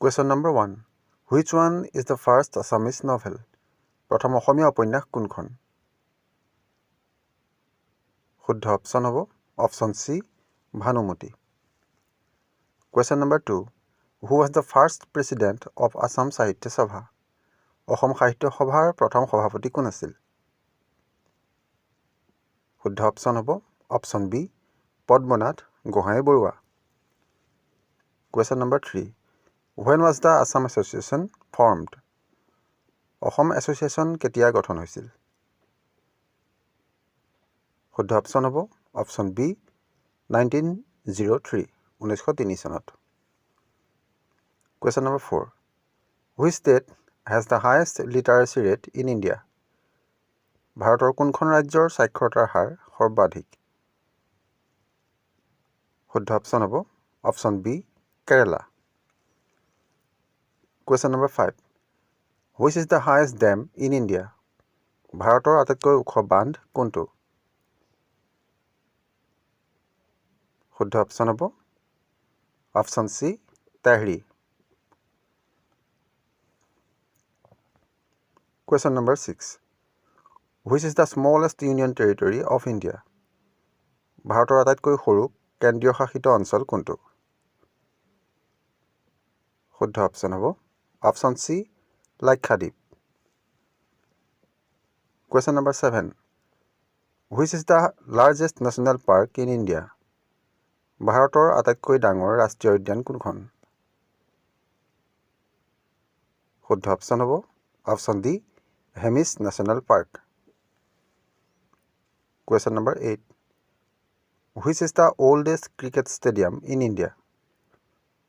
Question number 1. Which one is the first Assamese novel? প্ৰথম অসমীয়া উপন্যাস কোনখন? শুদ্ধ অপশ্যন হ'ব option C Bhanumati. Question number 2. Who was the first president of Assam Sahitya Sabha? Assam Sahitya সভাৰ প্ৰথম সভাপতি কোন আছিল? শুদ্ধ অপশ্যন হ'ব option B Padmanath Gohain Baruah. Question number 3. When was the Assam Association formed? Assam association কেতিয়া গঠন হৈছিল? শুদ্ধ অপশ্যন হ'ব অপশ্যন বি 1903 1903 চনত। Question number 4. Which state has the highest literacy rate in India? ভাৰতৰ কোনখন ৰাজ্যৰ সাক্ষৰতাৰ হাৰ সৰ্বাধিক? শুদ্ধ অপশ্যন হ'ব option B Kerala. Question number 5. Which is the highest dam in India? ভাৰতৰ আটাইতকৈ ওখ বান্ধ কোনটো? শুদ্ধ অপশ্যন হ'ব option C Tehri. Question number 6. Which is the smallest union territory of India? ভাৰতৰ আটাইতকৈ সৰু কেন্দ্ৰীয় শাসিত অঞ্চল কোনটো? শুদ্ধ অপশ্যন হ'ব option C Lakshadweep. Question number 7. Which is the largest national park in India? ভাৰতৰ আটাইতকৈ ডাঙৰ ৰাষ্ট্ৰীয় উদ্যান কোনখন? শুদ্ধ অপশ্যন হ'ব option D Hemis national park. Question number 8. Which is the oldest cricket stadium in India?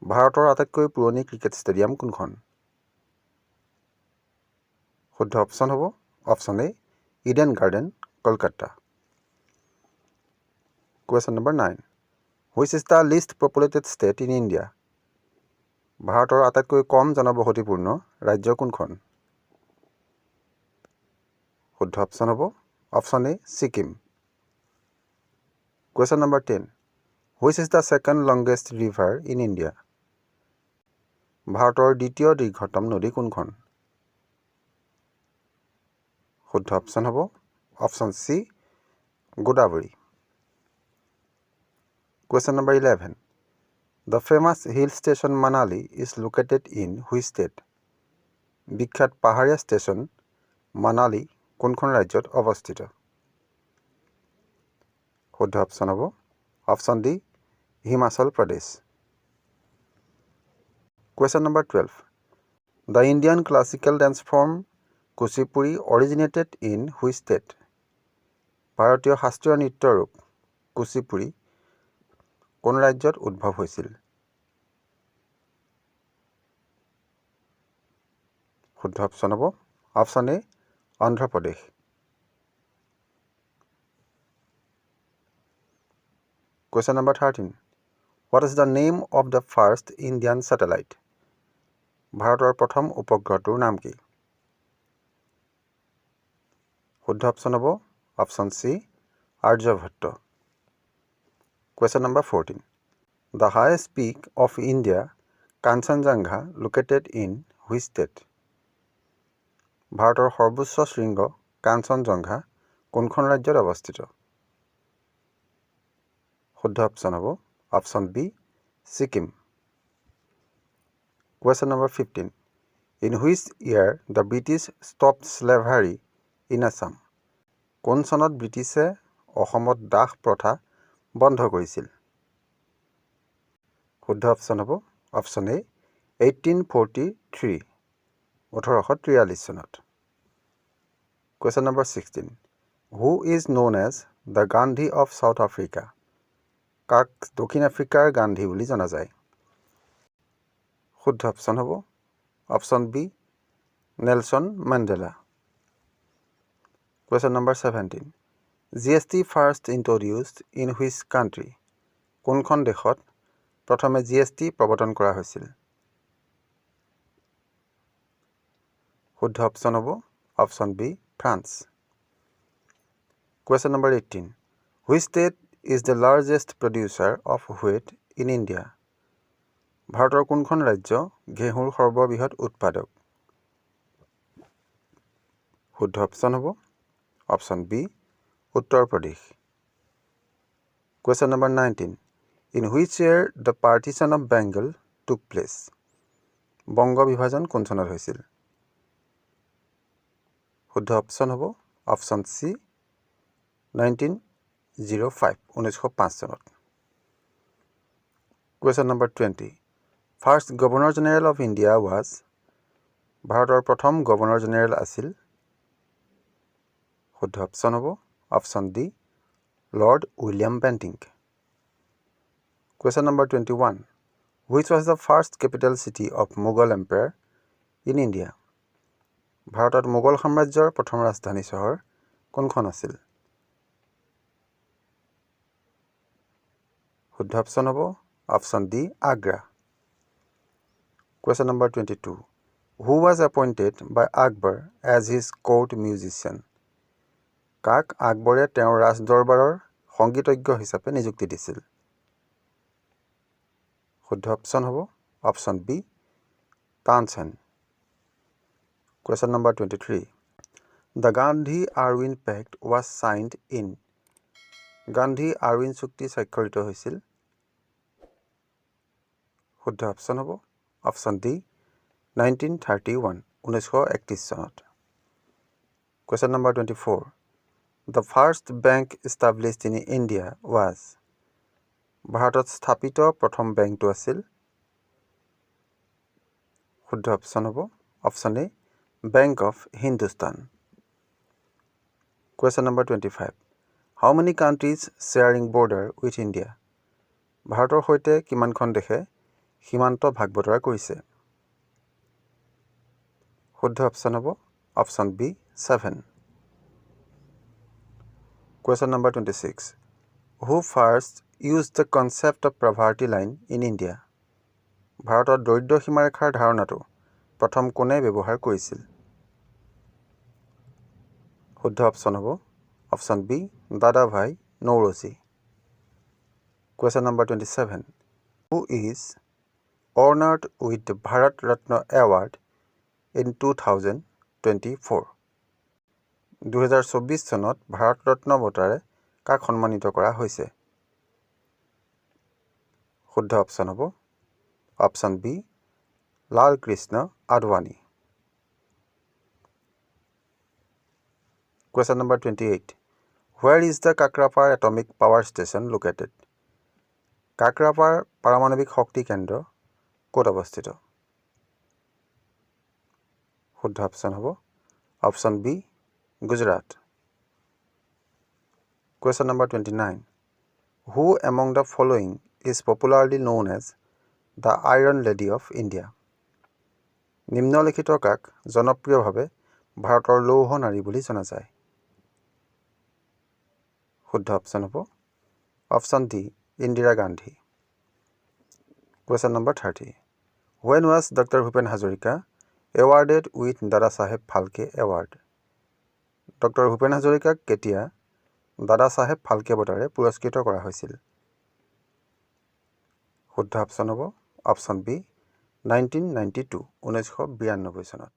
ভাৰতৰ আটাইতকৈ পুৰণি ক্ৰিকেট ষ্টেডিয়াম কোনখন? শুদ্ধ অপশ্যন হ'ব option A Eden garden Kolkata. Question number 9. Which is the least populated state in India? ভাৰতৰ আটাইতকৈ কম জনবসতিপূৰ্ণ ৰাজ্য কোনখন? শুদ্ধ অপশ্যন হ'ব option A Sikkim. Question number 10. Which is the second longest river in India? ভাৰতৰ দ্বিতীয় দীৰ্ঘতম নদী কোনখন? শুদ্ধ অপশ্যন হ'ব option C Godavari. Question number 11. The famous hill station Manali is located in which state? বিখ্যাত পাহাৰীয়া ষ্টেচন মানালী কোনখন ৰাজ্যত অৱস্থিত? শুদ্ধ অপশ্যন হ'ব option D Himachal Pradesh. Question number 12. The Indian classical dance form Kuchipudi originated in which state? ভাৰতীয় শাস্ত্ৰীয় নৃত্য ৰূপ কুচিপুড়ি কোন ৰাজ্যত উদ্ভৱ হৈছিল? শুদ্ধ অপশ্যন হ'ব option A Andhra Pradesh. Question number 13. What is the name of the first Indian satellite? ভাৰতৰ প্ৰথম উপগ্ৰহটোৰ নাম কি? শুদ্ধ অপশ্যন হ'ব option C Aryabhata. Question number 14. The highest peak of India, Kanchenjunga, located in which state? ভাৰতৰ সৰ্বোচ্চ শৃংগ কাঞ্চনজংঘা কোনখন ৰাজ্যত অৱস্থিত? শুদ্ধ অপশ্যন হ'ব option B Sikkim. Question number 15. In which year the British stopped slavery in Assam? কোন চনত ব্ৰিটিছে অসমত দাস প্ৰথা বন্ধ কৰিছিল? শুদ্ধ অপশ্যন হ'ব অপশ্যন এ 1843 1843 চনত। Question number 16. Who is known as the Gandhi of South Africa? কাক দক্ষিণ আফ্ৰিকাৰ গান্ধী বুলি জনা যায়? শুদ্ধ অপশ্যন হ'ব option B Nelson Mandela. Question number 17. GST first introduced in which country? কোনখন দেশত প্ৰথমে GST প্ৰৱৰ্তন কৰা হৈছিল? শুদ্ধ অপশ্যন হ'ব option B France. Question number 18. Which state is the largest producer of wheat in India? ভাৰতৰ কোনখন ৰাজ্য ঘেঁহুৰ সৰ্ববৃহৎ উৎপাদক? শুদ্ধ অপশ্যন হ'ব option B Uttar Pradesh. Question number 19. In which year the partition of Bengal took place? Banga বিভাজন কোন চনত হৈছিল? শুদ্ধ অপশ্যন হ'ব অপশ্যন চি 1905 1905 চনত। Question number 20. First Governor General of India was ভাৰতৰ প্ৰথম গভৰ্ণৰ জেনেৰেল আছিল? শুদ্ধ অপশ্যন হ'ব option D Lord William Bentinck. Question number 21. Which was the first capital city of Mughal Empire in India? ভাৰতত মোগল সাম্ৰাজ্যৰ প্ৰথম ৰাজধানী চহৰ কোনখন আছিল? শুদ্ধ অপশ্যন হ'ব option D Agra. Question number 22. Who was appointed by Akbar as his court musician? কাক আকবৰে তেওঁৰ ৰাজদৰবাৰৰ সংগীতজ্ঞ হিচাপে নিযুক্তি দিছিল? শুদ্ধ অপশ্যন হ'ব option B Tansen. Question number 23. The Gandhi-Irwin Pact was signed in Gandhi Irwin চুক্তি স্বাক্ষৰিত হৈছিল? শুদ্ধ অপশ্যন হ'ব অপশ্যন ডি 1931 1931 চনত। Question number 24. The first bank established in India was ভাৰতত স্থাপিত প্ৰথম বেংকটো আছিল? শুদ্ধ অপশ্যন হ'ব option A Bank of Hindustan. Question number 25. How many countries sharing border with India? ভাৰতৰ সৈতে কিমানখন দেশে সীমান্ত ভাগ বতৰা কৰিছে? শুদ্ধ অপশ্যন হ'ব option B 7. Question number 26. Who first used the concept of poverty line in India? ভাৰতত দৰিদ্ৰ সীমাৰেখাৰ ধাৰণাটো প্ৰথম কোনে ব্যৱহাৰ কৰিছিল? শুদ্ধ অপশ্যন হ'ব অপশ্যন বি দাদাভাই নৌৰোজী। Question number 27. Who is honored with the Bharat Ratna Award in 2024? 2024 চনত ভাৰত ৰত্ন বঁটাৰে কাক সন্মানিত কৰা হৈছে? শুদ্ধ অপশ্যন হ'ব option B Lal Krishna Advani. Question number 28. Where is the Kakrapar Atomic Power Station located? Kakrapar পাৰমাণৱিক শক্তি কেন্দ্ৰ ক'ত অৱস্থিত? শুদ্ধ অপশ্যন হ'ব option B Gujarat. Question number 29. Who among the following is popularly known as the Iron Lady of India? নিম্নলিখিত কাক জনপ্ৰিয়ভাৱে ভাৰতৰ লৌহ নাৰী বুলি জনা যায়? শুদ্ধ অপশ্যন হ'ব option D Indira Gandhi. Question number 30. When was Dr. Bhupen Hazarika awarded with Dada Saheb Phalke Award? Dr. Bhupen Hazarika কেতিয়া দাদা চাহেব ফালকে বঁটাৰে পুৰস্কৃত কৰা হৈছিল? শুদ্ধ অপশ্যন হ'ব অপশ্যন বি 1992 1992 চনত।